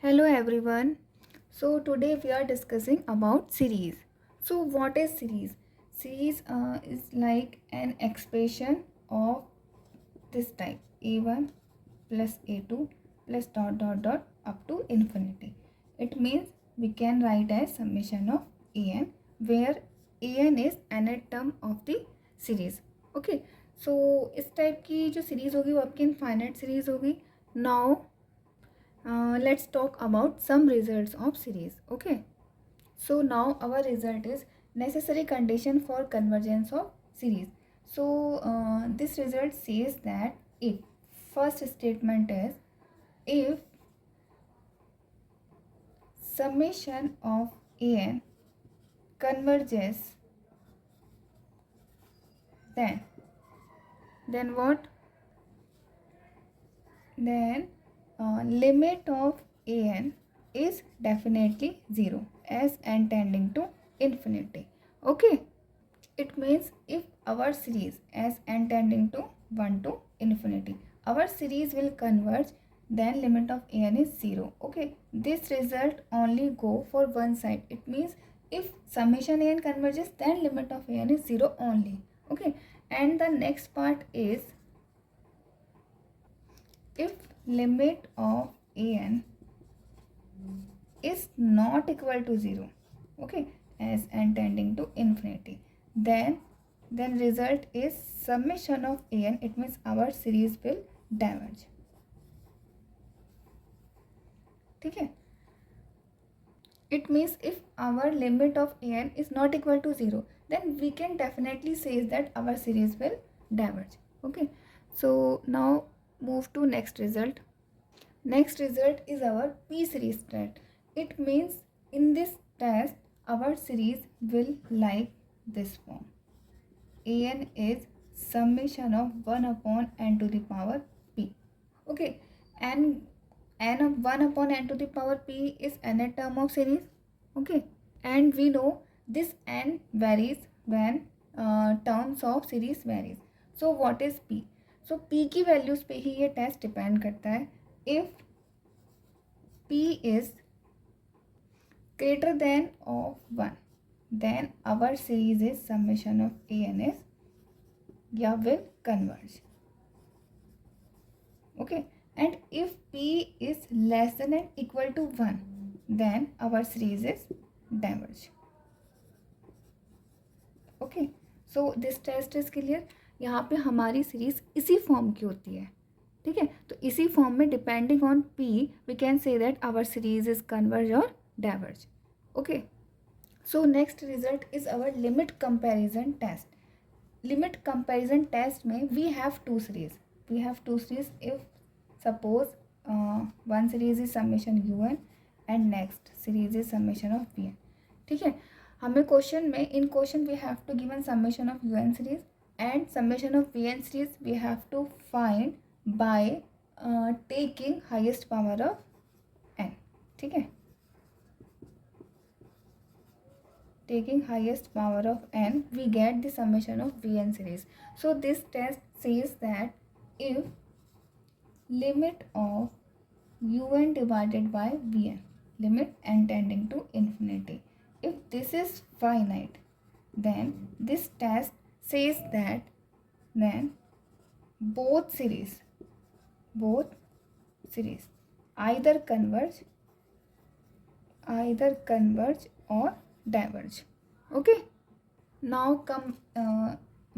Hello everyone. So today we are discussing about series. So what is series? Series is like an expression of this type a1 plus a2 plus dot dot dot up to infinity. It means we can write as summation of an where an is nth term of the series. Okay. So इस type की जो series होगी वो आपकी infinite series होगी. Now let's talk about some results of series. Okay, so now our result is necessary condition for convergence of series. So this result says that if first statement is if summation of an converges, then what? Then limit of an is definitely 0 as n tending to infinity. Okay, it means if our series as n tending to 1 to infinity, our series will converge, then limit of an is 0. Okay, this result only go for one side. It means if summation an converges, then limit of an is 0 only. Okay, and the next part is if limit of an is not equal to 0, okay, as n tending to infinity, then result is summation of an. It means our series will diverge. ठीक है. It means if our limit of an is not equal to 0, then we can definitely say that our series will diverge. Okay, so now move to next result. Next result is our P series test. It means in this test our series will like this form. An is summation of 1 upon n to the power p. Okay, and n of 1 upon n to the power p is nth term of series. Okay, and we know this n varies when terms of series varies. So what is p? So p की values पे ही ये test depend करता है. If p is greater than of 1, then our series is summation of an is या will converge. Okay, and if p is less than or equal to 1, then our series is diverge. Okay, so this test is clear. यहाँ पे हमारी series इसी form की होती है. ठीक है, तो इसी फॉर्म में depending on p we can say that our series is converge और diverge. Okay, so next result is our limit comparison test. Limit comparison test में we have two series. If suppose one series is summation un and next series is summation of vn. ठीक है, हमें question में in question we have to given summation of un series and summation of vn series we have to find by taking highest power of n. ठीक है, taking highest power of n, we get the summation of vn series. So this test says that if limit of un divided by vn, limit n tending to infinity, if this is finite, then this test says that then both series either converge or diverge. Okay, now come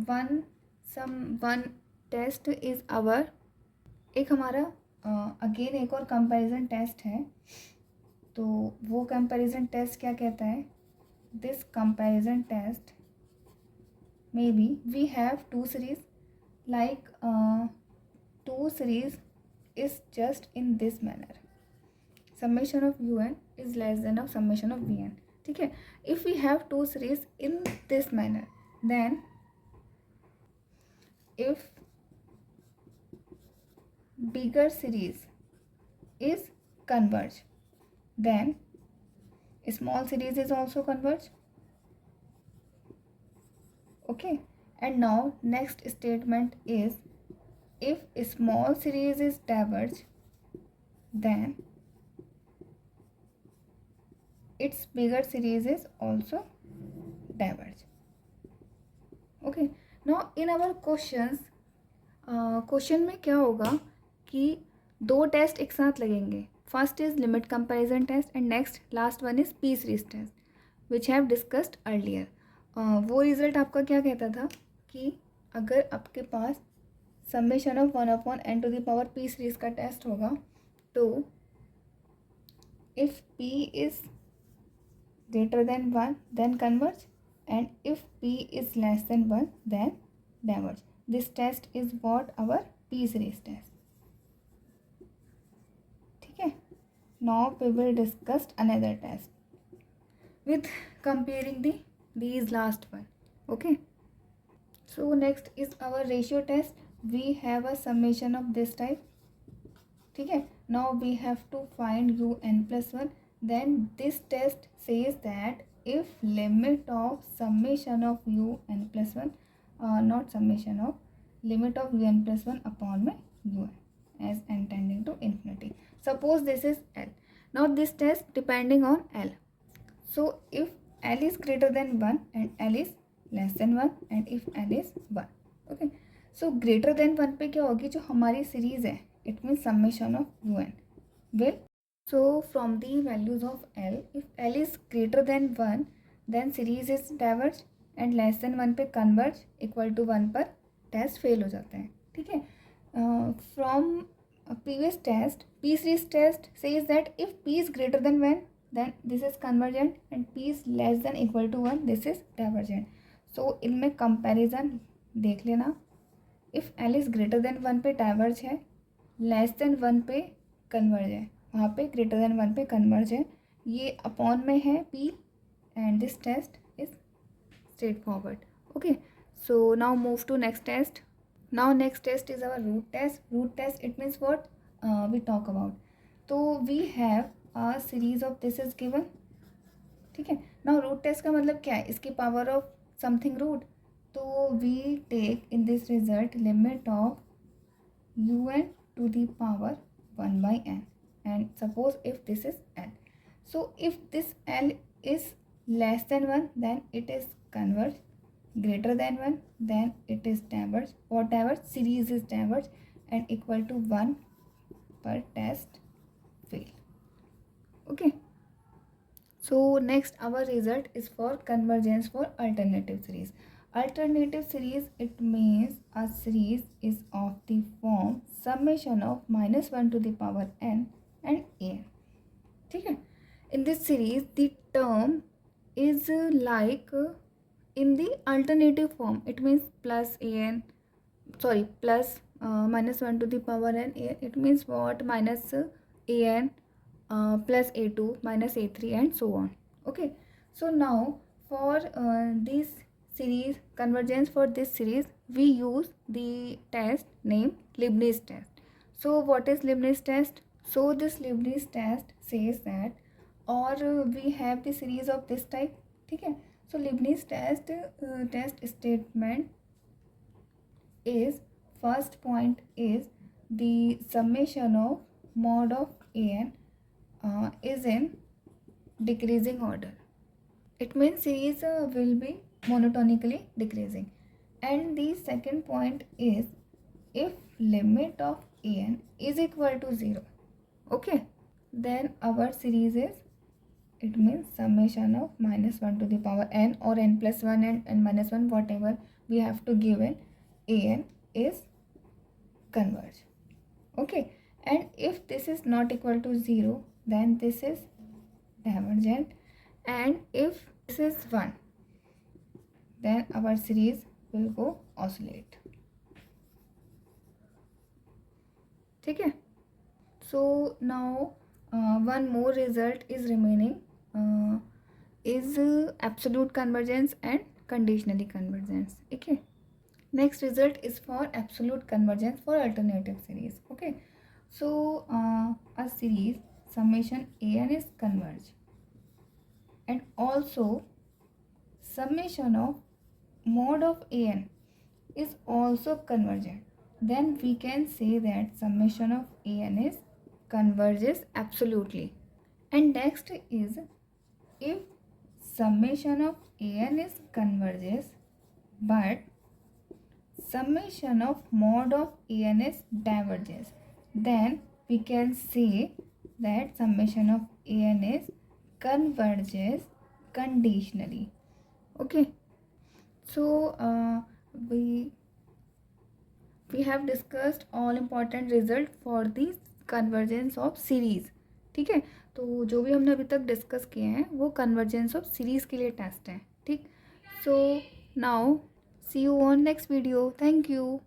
one test is our एक हमारा again एक और comparison test है. तो वो comparison test क्या कहता है? This comparison test maybe we have two series like two series is just in this manner. Summation of un is less than of summation of vn. ठीक है, if we have two series in this manner, then if bigger series is converge, then small series is also converge. Okay, and now next statement is if small series is diverge, then its bigger series is also diverge. Okay, now in our questions, question में क्या होगा कि दो test एक साथ लगेंगे. First is limit comparison test and next last one is P series test which have discussed earlier. वो result आपका क्या कहता था कि अगर आपके पास summation of 1/n⁴ P series का टेस्ट होगा तो इफ p इज greater than 1 then converge, and if p is less than 1 then diverge. This test is what our p series test. ठीक है. Now we will discuss another test with comparing these last one. Okay, so next is our ratio test. We have a summation of this type. ठीक है. Now we have to find un+1. Then this test says that if limit of summation of un+1, not summation of, limit of un+1 upon my un as n tending to infinity. Suppose this is L. Now this test depending on L. So if L is greater than 1 and L is less than 1 and if L is 1. Okay. So greater than 1 पे क्या होगी, जो हमारी series है, it means summation of un will. So from the values of L, if L is greater than 1 then series is diverge and less than 1 पे converge, equal to 1 पर test fail हो जाता है. ठीक है. From previous test, P series test says that if P is greater than 1 then this is convergent and P is less than equal to 1 this is divergent. So इनमें comparison देख लेना. If L is greater than 1 पे diverge है, less than 1 पे converge है, वहाँ पे greater than 1 पे कन्वर्ज है. ये अपॉन में है P and this test is straightforward. Okay, so now move to next test. Now next test is our root test. Root test it means what we talk about. तो we have a series of this is given. ठीक है. Now root test का मतलब क्या है, इसकी power of something root. तो we take in this result limit of un⁴ 1/n. And suppose if this is L. So if this L is less than 1 then it is converge, greater than 1 then it is diverge, whatever series is diverge and equal to 1 per test fail. Okay, so next our result is for convergence for alternative series. Alternative series, it means a series is of the form summation of -1n and an. ठीक है. In this series the term is like in the alternative form. It means plus an, sorry, plus -1n. It means what, minus an plus a2 minus a3 and so on. Okay, so now for this series, convergence for this series, we use the test named Leibniz test. So what is Leibniz test? So this Leibniz test says that, or we have the series of this type. ठीक है. So Leibniz test statement is, first point is the summation of mod of an is in decreasing order. It means series will be monotonically decreasing. And the second point is if limit of an is equal to 0, okay, then our series is, it means summation of -1n or n+1 and n-1, whatever we have to give in an is converge. Okay, and if this is not equal to 0 then this is divergent, and if this is 1 then our series will go oscillate. ठीक है. So now one more result is remaining, is absolute convergence and conditionally convergence. Okay, next result is for absolute convergence for alternative series. Okay, so a series summation an is converge and also summation of mod of an is also convergent, then we can say that summation of an is converges absolutely. And next is if summation of an is converges but summation of mod of an is diverges, then we can say that summation of an is converges conditionally. Okay, so we have discussed all important result for the convergence of series. ठीक है, तो जो भी हमने अभी तक discuss किए हैं वो कन्वर्जेंस ऑफ सीरीज के लिए टेस्ट है. ठीक, so now see you on next video. Thank you.